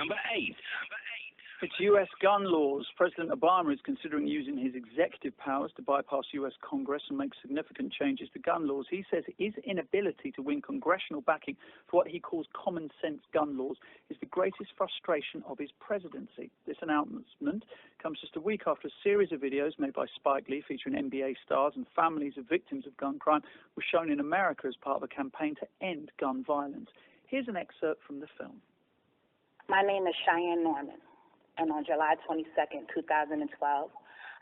Number 8. It's U.S. gun laws. President Obama is considering using his executive powers to bypass U.S. Congress and make significant changes to gun laws. He says his inability to win congressional backing for what he calls common sense gun laws is the greatest frustration of his presidency. This announcement comes just a week after a series of videos made by Spike Lee featuring NBA stars and families of victims of gun crime were shown in America as part of a campaign to end gun violence. Here's an excerpt from the film. My name is Cheyenne Norman. And on July 22nd, 2012,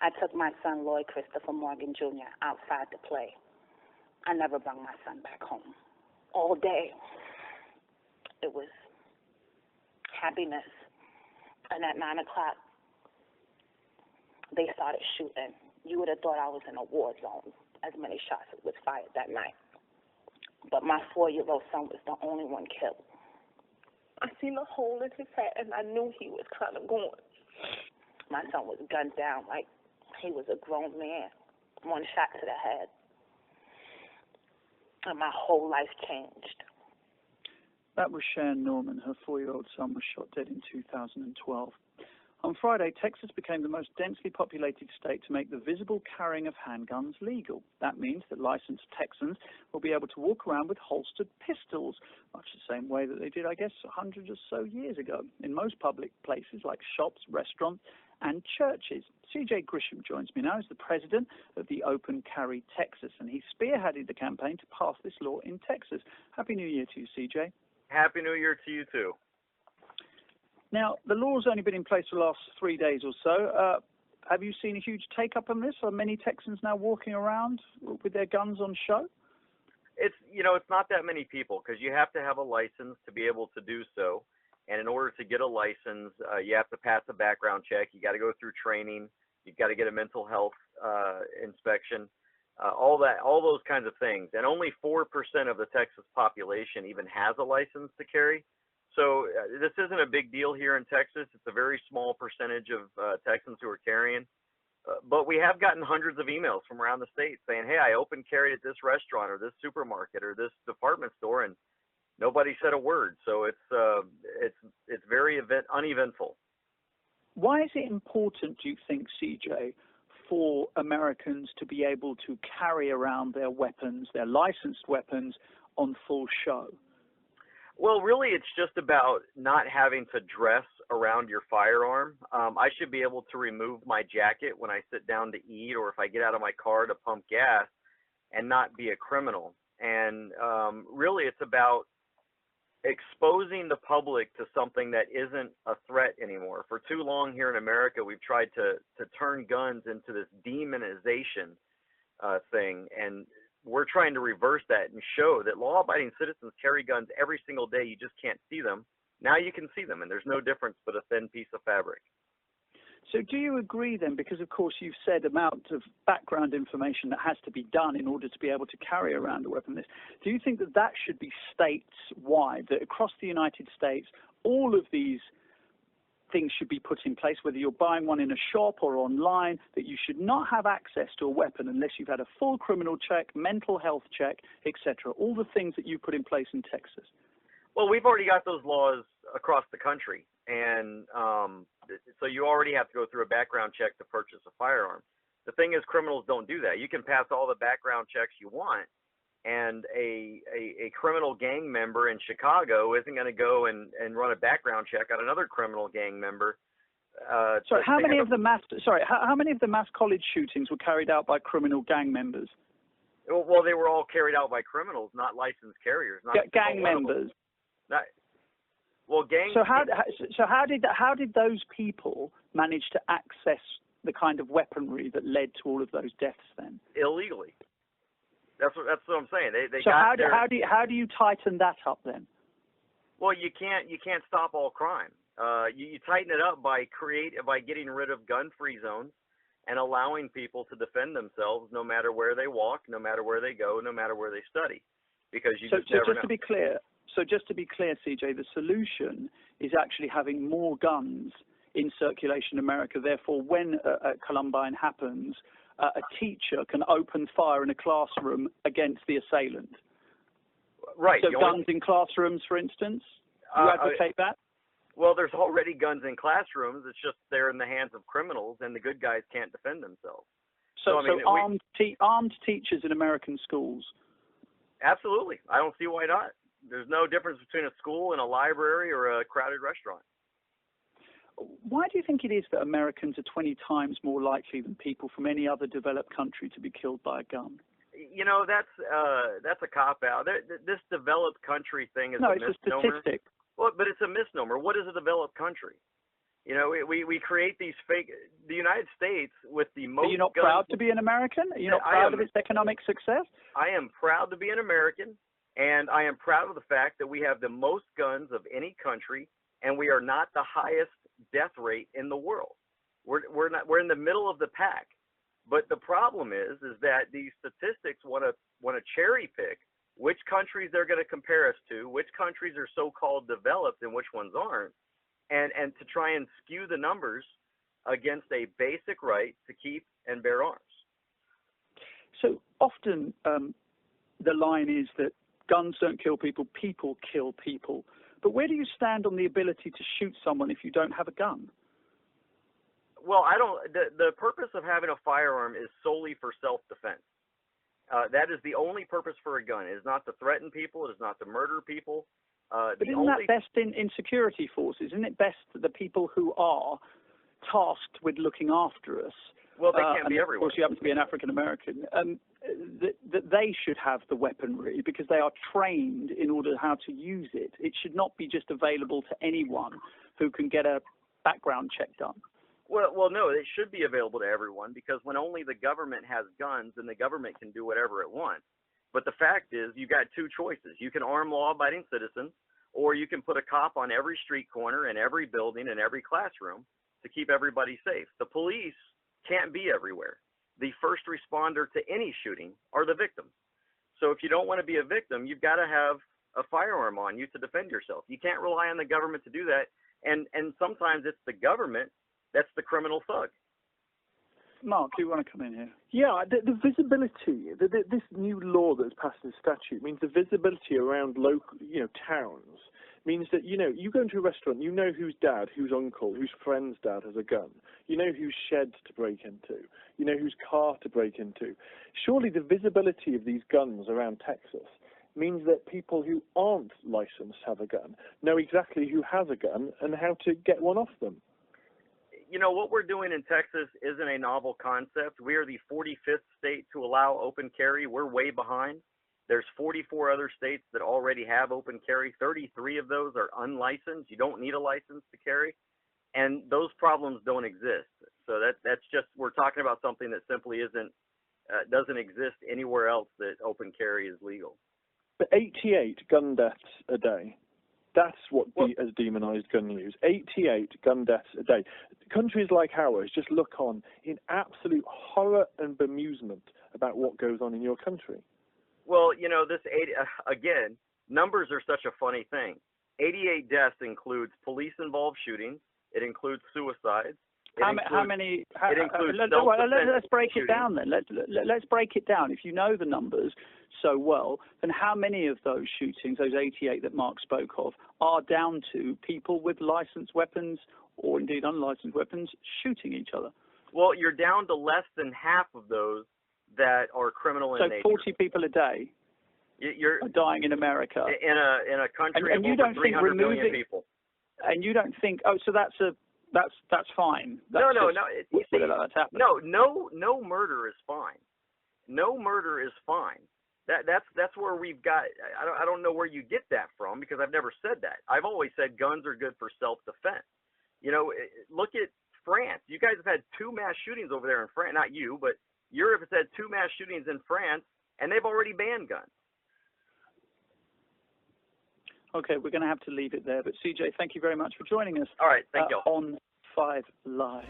I took my son, Lloyd Christopher Morgan, Jr., outside to play. I never brought my son back home. All day, it was happiness. And at 9 o'clock, they started shooting. You would have thought I was in a war zone, as many shots was fired that night. But my 4-year-old son was the only one killed. I seen a hole in his head, and I knew he was kind of going. My son was gunned down like he was a grown man. 1 shot to the head. And my whole life changed. That was Cheyenne Norman. Her 4-year-old son was shot dead in 2012. On Friday, Texas became the most densely populated state to make the visible carrying of handguns legal. That means that licensed Texans will be able to walk around with holstered pistols, much the same way that they did, I guess, 100 or so years ago, in most public places like shops, restaurants, and churches. C.J. Grisham joins me now as the president of the Open Carry Texas, and he spearheaded the campaign to pass this law in Texas. Happy New Year to you, C.J. Happy New Year to you, too. Now, the law's only been in place for the last 3 days or so. Have you seen a huge take-up on this? Are many Texans now walking around with their guns on show? It's not that many people, because you have to have a license to be able to do so. And in order to get a license, you have to pass a background check. You got to go through training. You've got to get a mental health inspection, all those kinds of things. And only 4% of the Texas population even has a license to carry. So this isn't a big deal here in Texas. It's a very small percentage of Texans who are carrying. But we have gotten hundreds of emails from around the state saying, hey, I open carried at this restaurant or this supermarket or this department store, and nobody said a word. So it's very uneventful. Why is it important, do you think, CJ, for Americans to be able to carry around their weapons, their licensed weapons, on full show? Well, really, it's just about not having to dress around your firearm. I should be able to remove my jacket when I sit down to eat or if I get out of my car to pump gas and not be a criminal. And really, it's about exposing the public to something that isn't a threat anymore. For too long here in America, we've tried to turn guns into this demonization thing, and we're trying to reverse that and show that law-abiding citizens carry guns every single day. You just can't see them. Now you can see them, and there's no difference but a thin piece of fabric. So do you agree then, because of course you've said amount of background information that has to be done in order to be able to carry around a weapon, do you think that that should be states-wide, that across the United States all of these things should be put in place, whether you're buying one in a shop or online, that you should not have access to a weapon unless you've had a full criminal check, mental health check, etc., all the things that you put in place in Texas? Well, we've already got those laws across the country, and so you already have to go through a background check to purchase a firearm. The thing is, criminals don't do that. You can pass all the background checks you want, and a criminal gang member in Chicago isn't going to go and run a background check on another criminal gang member. Sorry, how many of the mass college shootings were carried out by criminal gang members? Well, they were all carried out by criminals, not licensed carriers. Not gang members. So how did those people manage to access the kind of weaponry that led to all of those deaths then? Illegally. That's what I'm saying. So how do you tighten that up then? Well, you can't stop all crime. You tighten it up by getting rid of gun-free zones and allowing people to defend themselves no matter where they walk, no matter where they go, no matter where they study, because you just never know. Just to be clear, CJ, the solution is actually having more guns in circulation in America. Therefore, when Columbine happens, a teacher can open fire in a classroom against the assailant. Right. So guns in classrooms, for instance, you advocate that? Well, there's already guns in classrooms. It's just they're in the hands of criminals, and the good guys can't defend themselves. So, I mean, armed teachers in American schools. Absolutely. I don't see why not. There's no difference between a school and a library or a crowded restaurant. Why do you think it is that Americans are 20 times more likely than people from any other developed country to be killed by a gun? You know, that's a cop-out. This developed country thing is a misnomer. It's a statistic. Well, but it's a misnomer. What is a developed country? You know, we create these fake. The United States with the most. Are you not guns, proud to be an American? Are you not proud of its economic success? I am proud to be an American, and I am proud of the fact that we have the most guns of any country, and we are not the highest death rate in the world. We're in the middle of the pack. But the problem is that these statistics want to cherry pick which countries they're going to compare us to, which countries are so-called developed and which ones aren't, and to try and skew the numbers against a basic right to keep and bear arms. So often the line is that guns don't kill people, people kill people. But where do you stand on the ability to shoot someone if you don't have a gun? Well, the purpose of having a firearm is solely for self-defense. That is the only purpose for a gun. It is not to threaten people. It is not to murder people. But isn't that best in security forces? Isn't it best that the people who are tasked with looking after us, well, they can't be everywhere. Of course, you happen to be an African American, that they should have the weaponry because they are trained in order how to use it. It should not be just available to anyone who can get a background check done. Well, no, it should be available to everyone because when only the government has guns, then the government can do whatever it wants. But the fact is, you've got two choices. You can arm law-abiding citizens, or you can put a cop on every street corner and every building and every classroom to keep everybody safe. The police can't be everywhere. The first responder to any shooting are the victims. So if you don't want to be a victim, you've got to have a firearm on you to defend yourself. You can't rely on the government to do that. And sometimes it's the government that's the criminal thug. Mark, do you want to come in here? Yeah, the visibility, this new law that's passed in statute means the visibility around local, towns means that, you go into a restaurant, you know whose dad, whose uncle, whose friend's dad has a gun. You know whose shed to break into. You know whose car to break into. Surely the visibility of these guns around Texas means that people who aren't licensed to have a gun know exactly who has a gun and how to get one off them. What we're doing in Texas isn't a novel concept. We are the 45th state to allow open carry. We're way behind. There's 44 other states that already have open carry. 33 of those are unlicensed. You don't need a license to carry. And those problems don't exist. So that's just, we're talking about something that simply doesn't exist anywhere else that open carry is legal. But 88 gun deaths a day. That's what has demonized gun use. 88 gun deaths a day. Countries like ours just look on in absolute horror and bemusement about what goes on in your country. Well, again, numbers are such a funny thing. 88 deaths includes police-involved shootings. It includes suicides. How many? Let's break it down then. Let's break it down. If you know the numbers so well, then how many of those shootings, those 88 that Mark spoke of, are down to people with licensed weapons or indeed unlicensed weapons shooting each other? Well, you're down to less than half of those that are criminal in nature. So 40 people a day are dying in America. In a country of over 300 million people. And you don't think, so that's fine. No. That's happening. No murder is fine. No murder is fine. That's where we've got. I don't know where you get that from because I've never said that. I've always said guns are good for self-defense. Look at France. You guys have had 2 mass shootings over there in France. Not you, but Europe has had 2 mass shootings in France, and they've already banned guns. Okay, we're going to have to leave it there. But CJ, thank you very much for joining us. All right, thank you. On 5 Live.